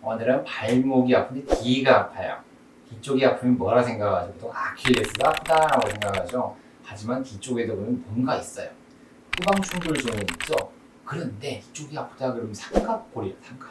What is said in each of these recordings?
오늘은 발목이 아픈데 뒤가 아파요. 뒤쪽이 아프면 뭐라 생각하죠? 보통 아킬레스가 아프다라고 생각하죠. 하지만 뒤쪽에도 보면 뭔가 있어요. 후방충돌 존이 있죠. 그런데 뒤쪽이 아프다 그러면 삼각골이에요. 삼각.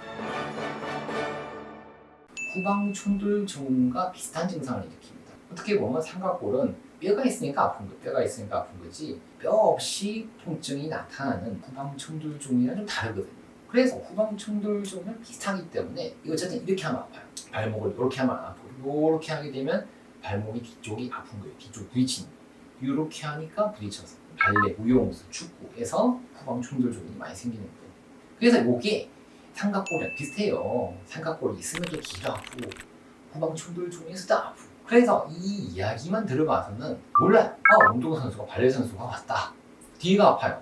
후방충돌 존과 비슷한 증상을 일으킵니다. 어떻게 보면 삼각골은 뼈가 있으니까 아픈 거, 뼈가 있으니까 아픈 거지 뼈 없이 통증이 나타나는 후방충돌 존이랑 좀 다르거든요. 그래서 후방충돌 존은 비슷하기 때문에 이거 어쨌든 이렇게 하면 아파요. 발목을 이렇게 하면 안 아프고 이렇게 하게 되면 발목이 뒤쪽이 아픈 거예요. 뒤쪽 부딪히는 거예요. 이렇게 하니까 부딪혀서 발레, 무용수, 축구에서 후방충돌 존이 많이 생기는 거예요. 그래서 이게 삼각골이랑 비슷해요. 삼각골이 있으면 또 뒤가 아프고 후방충돌 존에서도 아프고. 그래서 이 이야기만 들어봐서는 몰라요. 운동선수가 발레 선수가 왔다. 뒤가 아파요.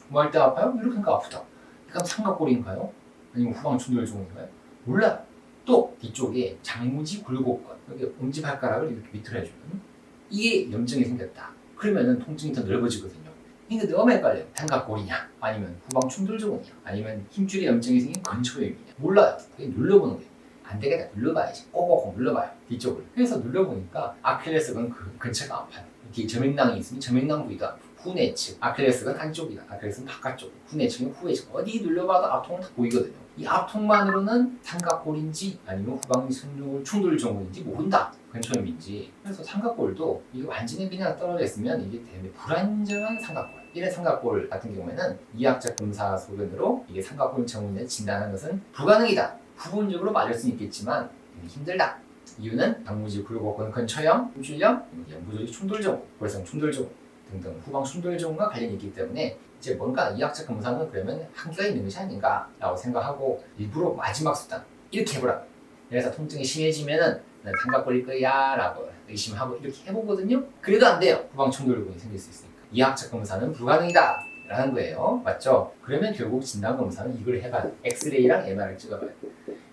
뭐 할 때 아파요? 이렇게 하니까 아프다. 그럼 삼각골인가요? 아니면 후방충돌 존인가요? 몰라요. 또 뒤쪽에 장무지 굴곡근, 여기 엄지발가락을 이렇게 밑으로 해주면 이게 염증이 생겼다. 그러면은 통증이 더 넓어지거든요. 이게 너무 헷갈려요. 삼각골이냐, 아니면 후방충돌 존이냐, 아니면 힘줄에 염증이 생긴 건초염이냐. 몰라요. 그게 눌러보는 거예요. 안 되겠다. 눌러봐야지. 꼭꼭 눌러봐요. 뒤쪽을. 그래서 눌러보니까 아킬레스건 그 근처가 아파요. 이렇게 저맥낭이 있으면 저맥낭 부위도 아프고, 후내측, 아킬레스건 안쪽이다. 아킬레스건 바깥쪽, 후내측은 후외측. 어디 눌러봐도 앞통은 다 보이거든요. 이 앞통만으로는 삼각골인지 아니면 후방충돌 존인지 모른다. 근초염인지. 그래서 삼각골도 이게 완전히 그냥 떨어져 있으면 이게 되게 불안정한 삼각골. 이런 삼각골 같은 경우에는 이학적 검사 소견으로 이게 삼각골 정후를 진단하는 것은 불가능이다. 부분적으로 맞을 수는 있겠지만 힘들다. 이유는 장무지 굴곡근 근처염, 힘줄염, 연부조직 충돌증, 골성 충돌증 등등 후방 충돌증과 관련이 있기 때문에 이제 뭔가 이학적 검사는 그러면 한계가 있는 것이 아닌가라고 생각하고 일부러 마지막 수단 이렇게 해보라. 그래서 통증이 심해지면은 삼각골일 거야 라고 의심하고 이렇게 해보거든요. 그래도 안 돼요. 후방 충돌증이 생길 수 있으니까. 이학적 검사는 불가능이다 라는 거예요. 맞죠? 그러면 결국 진단 검사는 이걸 해봐야 돼. 엑스레이랑 MR을 찍어봐야 돼.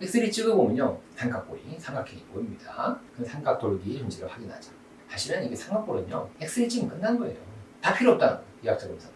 엑스레이 찍어보면요, 삼각골이 삼각형이 보입니다. 그 삼각돌기 존재를 확인하자. 사실은 이게 삼각골은요, 엑스레이 찍으면 끝난 거예요. 다 필요 없다는 거예요. 이학적 검사.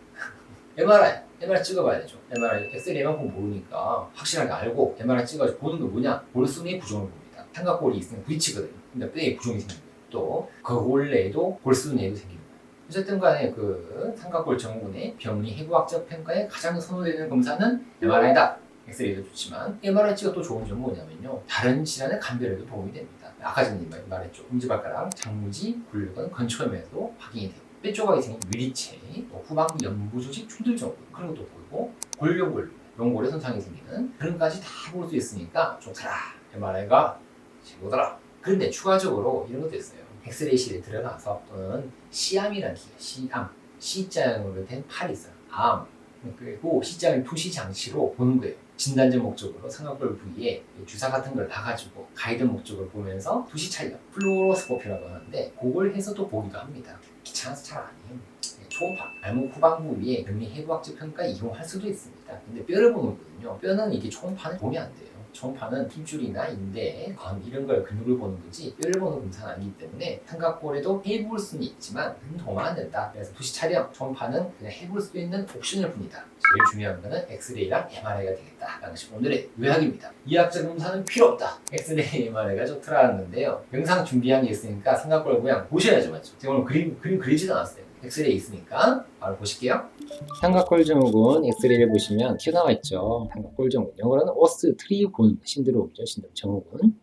MRI 찍어봐야 되죠. MRI, 엑스레이만큼 모르니까 확실하게 알고 MRI 찍어서 보는 거 뭐냐? 골수의 부종을 봅니다. 삼각골이 있으면 부딪히거든요. 근데 뼈에 부종이 생겨요. 또 그골 내에도 골수 내에도 생깁니다. 어쨌든 간에 그 삼각골 정후군의 병리 해부학적 평가에 가장 선호되는 검사는 MRI다. 엑스레이도 좋지만 MRI 찍어 또 좋은 점은 뭐냐면요, 다른 질환의 감별에도 도움이 됩니다. 아까 전에 말했죠. 엄지발가락, 장무지, 굴곡근, 근초염에도 확인이 되고, 뼈 조각이 생긴 유리체, 또 후방 연부조직 충돌증 그런 것도 보이고, 골룡골, 연골에 손상이 생기는 그런 것까지 다 볼 수 있으니까 좋더라. MRI가 최고더라. 그런데 추가적으로 이런 것도 있어요. 엑스레이실에 들어가서 또는 C암이라는 기계, C암, C자형으로 된 팔이 있어요. 암. 그리고 C자형 투시 장치로 보는 거예요. 진단적 목적으로 삼각골 부위에 주사 같은 걸 놔가지고 가이드 목적으로 보면서 투시 촬영, 플루로스코피라고 하는데 그걸 해서도 보기도 합니다. 귀찮아서 잘 안 해요. 초음파, 발목 후방 부위에 병리 해부학적 평가 이용할 수도 있습니다. 근데 뼈를 보는 거거든요. 뼈는 이게 초음파는 보면 안 돼요. 초음파는 힘줄이나 인대, 건 이런 걸 근육을 보는 거지 뼈를 보는 검사는 아니기 때문에 삼각골에도 해볼 수는 있지만 도움 안 된다. 그래서 투시 촬영, 초음파는 그냥 해볼 수 있는 옵션일 뿐이다. 제일 중요한 거는 엑스레이랑 MRI가 되겠다 라는 것이 오늘의 요약입니다. 이학적 검사는 필요 없다. 엑스레이, MRI가 좋더라는 건데요. 영상 준비한 게 있으니까 삼각골 모양 보셔야죠. 맞죠? 제가 오늘 그림 그리지도 않았어요. 엑스레이 있으니까 바로 보실게요. 삼각골 증후군 엑스레이를 보시면 튀어나와 있죠. 삼각골 증후군, 영어로는 오스트리곤 신드롬이죠. 신드롬 증후군.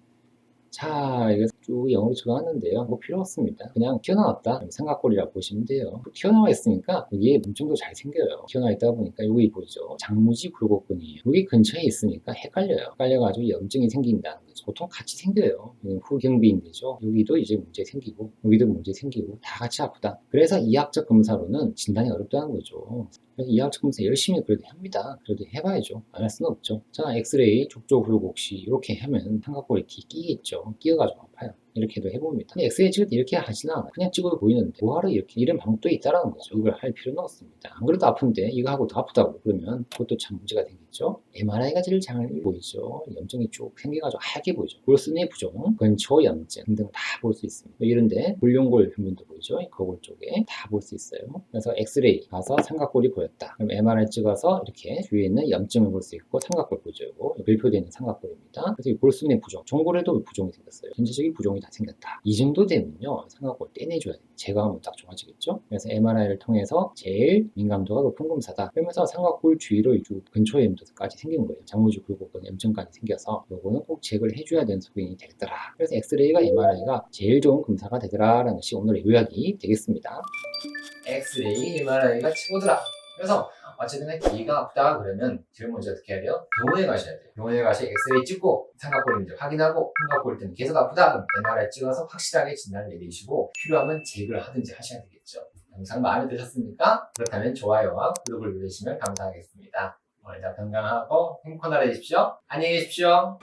자, 이거 쭉 영어로 적어놨는데요. 뭐 필요 없습니다. 그냥 튀어나왔다. 삼각골이라고 보시면 돼요. 튀어나와 있으니까 여기에 문증도 잘 생겨요. 튀어나와 있다 보니까 여기 보이죠. 장무지 굴곡근이에요. 여기 근처에 있으니까 헷갈려요. 헷갈려가지고 염증이 생긴다는 거죠. 보통 같이 생겨요. 후경비인대죠. 여기도 이제 문제 생기고 여기도 문제 생기고 다 같이 아프다. 그래서 이학적 검사로는 진단이 어렵다는 거죠. 그래서 이학적 검사 열심히 그래도 합니다. 그래도 해봐야죠. 안 할 수는 없죠. 자, 엑스레이 족저 굴곡시 이렇게 하면 삼각골에 끼겠죠. 끼어가지고 아파요. 이렇게도 해봅니다. 근데 엑스레이 찍을 때 이렇게 하진 않아요. 그냥 찍어도 보이는데 뭐하러 이렇게 이런 방법도 있다라는 거죠. 이걸 할 필요는 없습니다. 안 그래도 아픈데 이거 하고 더 아프다고 그러면 그것도 참 문제가 되겠죠. MRI가 제일 잘 보이죠. 염증이 쭉 생겨가지고 하얗게 보이죠. 골수내 부종, 근초 염증 등등 다 볼 수 있습니다. 이런데 골룡골 표면도 보이죠. 거울 쪽에 다 볼 수 있어요. 그래서 엑스레이 가서 삼각골이 보였다. 그럼 MRI 찍어서 이렇게 주위에 있는 염증을 볼 수 있고 삼각골 보죠. 밀표되어 있는 삼각골입니다. 그래서 이 골수내 부종, 종골에도 부종이 생겼어요. 전체적인 부종이 다 생겼다. 이 정도 되면요, 삼각골 떼내줘야 돼요. 제거하면 딱 좋아지겠죠. 그래서 MRI를 통해서 제일 민감도가 높은 검사다. 그러면서 삼각골 주위로 근초 염도까지 생긴 거예요. 장무지 굴곡근 염증까지 생겨서 요거는 꼭 체크를 해줘야 되는 소견이 되더라. 그래서 엑스레이가 MRI가 제일 좋은 검사가 되더라라는 것이 오늘의 요약이 되겠습니다. 엑스레이, MRI가 최고더라. 그래서 어쨌든 귀가 아프다 그러면 제일 먼저 어떻게 해야 돼요? 병원에 가셔야 돼요. 병원에 가서 엑스레이 찍고 삼각골인지 확인하고 삼각골일 때는 계속 아프다 그럼 MRI 찍어서 확실하게 진단을 내리시고 필요하면 제거를 하든지 하셔야 되겠죠. 영상 마음에 드셨습니까? 그렇다면 좋아요와 구독을 누르시면 감사하겠습니다. 오늘도 건강하고 행복한 하루 되십시오. 안녕히 계십시오.